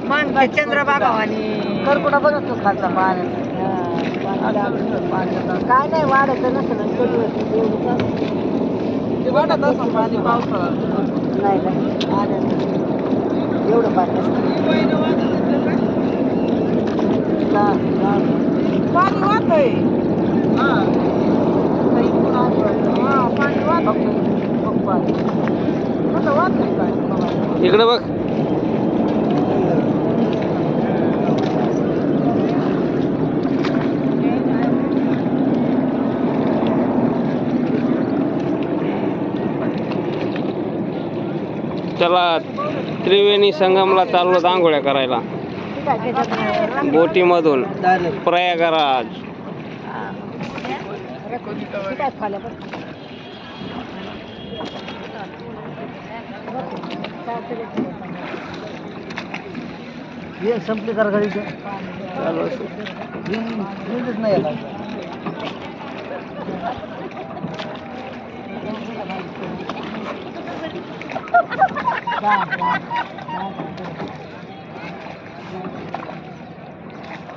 मान चंद्रबाबा आणि करकुडा बघतो खालचा पाण्याचा काय नाही वाढत नसेल ते वाढत असं पाणी पावसाळा नाही एवढं पाणी पाणी वाहतंय पाणी वाहतंय इकडे बघ चला त्रिवेणी संगमला चाललो आंघोळ्या करायला बोटीमधून प्रयागराज संपली कर गाडीचं नाही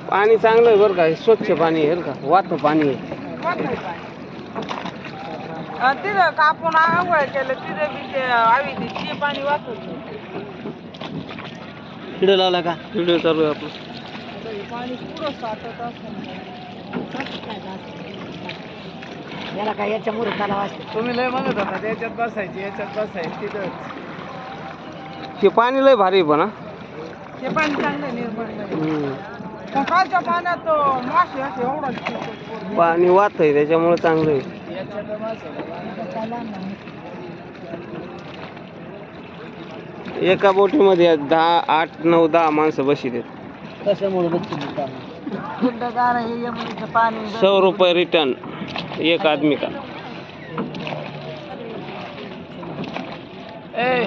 पाणी चांगलं आहे बरं का स्वच्छ पाणी आहे का वाहतं पाणी आहे तिथं कापून आंघोळ केलं तिथं बी ते आवी ते पाणी वाहत व्हिडिओ लावला का व्हिडिओ चालू आहे आपलं पाणी पुढं साठत असं याला काय याच्या मुहूर्ताला वाचते तुम्ही लय म्हणत होता याच्यात बसायची तिथं हे पाणी लय भारी पण हे पाणी चांगलं निर्मळ कालच्या पाण्यात मासे असे एवढा पाणी वाहत आहे त्याच्यामुळे चांगलं आहे एका बोटीमध्ये 10, 8, 9, 10 माणसं बशी देत कशामुळे थंडगार हे यमुनेचं पाणी 100 रुपये रिटर्न एक आदमी का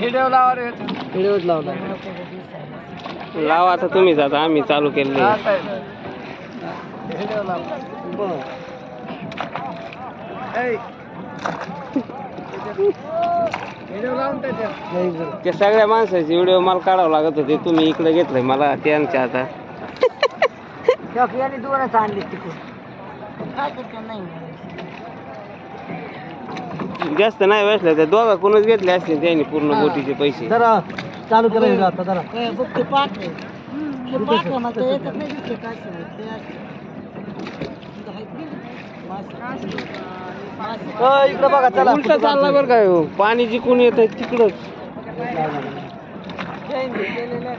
हिडिओ लावा रे हिडिओच लावला लावा आता तुम्हीच आता आम्ही चालू केले हिडिओ लावा त्या सगळ्या माणसाचे व्हिडिओ मला काढावं लागत होते तुम्ही इकडे घेतलंय मला त्यांच्या आता दूरच आणली तिकडून नाही जास्त नाही बसलं त्या दोघा कोणच घेतले असते त्यांनी पूर्ण बोटीचे पैसे जरा चालू केलं आता जरा बघते पाठ इकडे बघा चला उलटा चालला बरं काय पाणी जिकून येत आहे तिकडच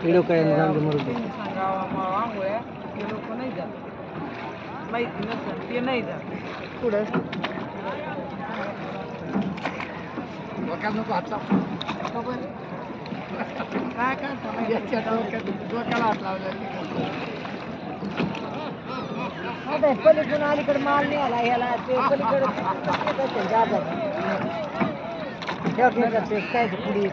व्हिडिओ काय माहिती नसेल ते नाही जात पुढं नको हात काय डोक्याला हात लावला पलीकडून अलीकडे माल नाही आला ह्याला ते पलीकडे काय पुढे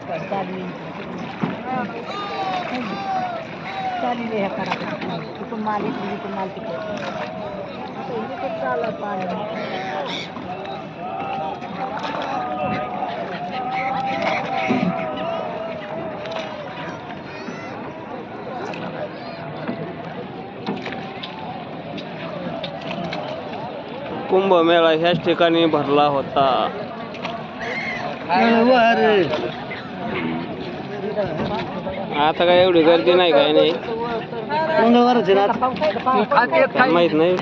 चालली ह्या करा तिथून माल इथून माल तिकडे चालत पाणी कुंभमेळा ह्याच ठिकाणी भरला होता आता काय एवढी गर्दी नाही काय नाही माहित नाही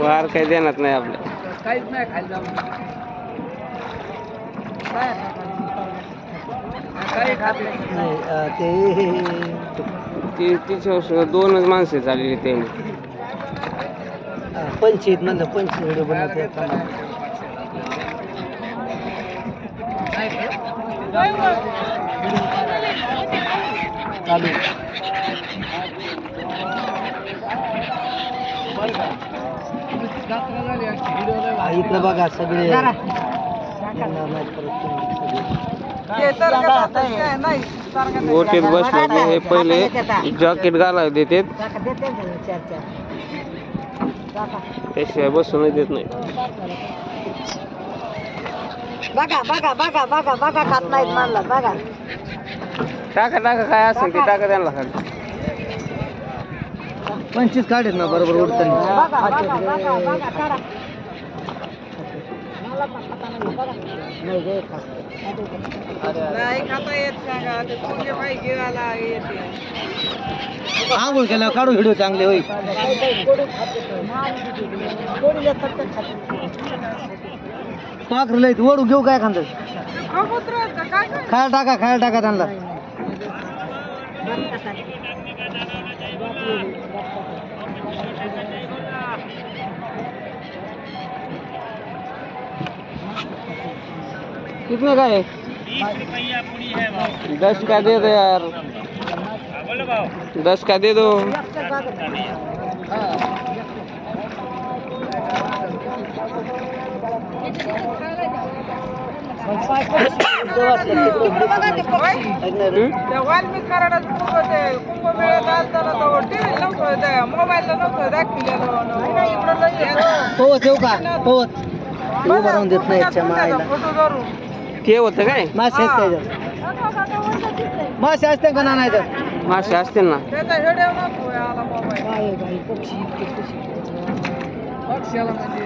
वार काही देणार नाही आपल्या काहीच नाही खायला तिच्या 2च माणसं झालेली त्यांनी पंचीत म्हणलं पंचीत व्हिडिओ बनवते चालू इकडं बघा सगळे बोटीत बसलो की हे पहिले जॅकेट घालायला देतात त्याशिवाय बसूनच देत नाही बघा बघा बघा बघा बघा खात नाहीत म्हणला बघा टाका टाका काय असेल ते टाका त्यांना खाली. 25 काढेत ना बरोबर उडताना. नाही खाता येत सांगा ते तुझे बाई गिराला येते. आंघोळ केल्यावर काढू व्हिडिओ चांगले होईल. पाखरं लय ओढू घेऊ काय खांदा खायला टाका त्यांना. कितने का है? 10 का दे दो यार. 10 का दे दो. वाल्मिक कराडात कुंभमेळ्यात असताना तो टीव्ही नव्हतं मोबाईलला नव्हतं दाखविलेलं. पवत येऊ का पवत उभं राहून देत नाही याच्या मायला. फोटो धरून ते होतं काय? मासे आहेत त्याच्यात. मासे असते का नाही तर मासे असतील ना. त्याचा व्हिडिओ नको आला मोबाईल. पक्षाला म्हणजे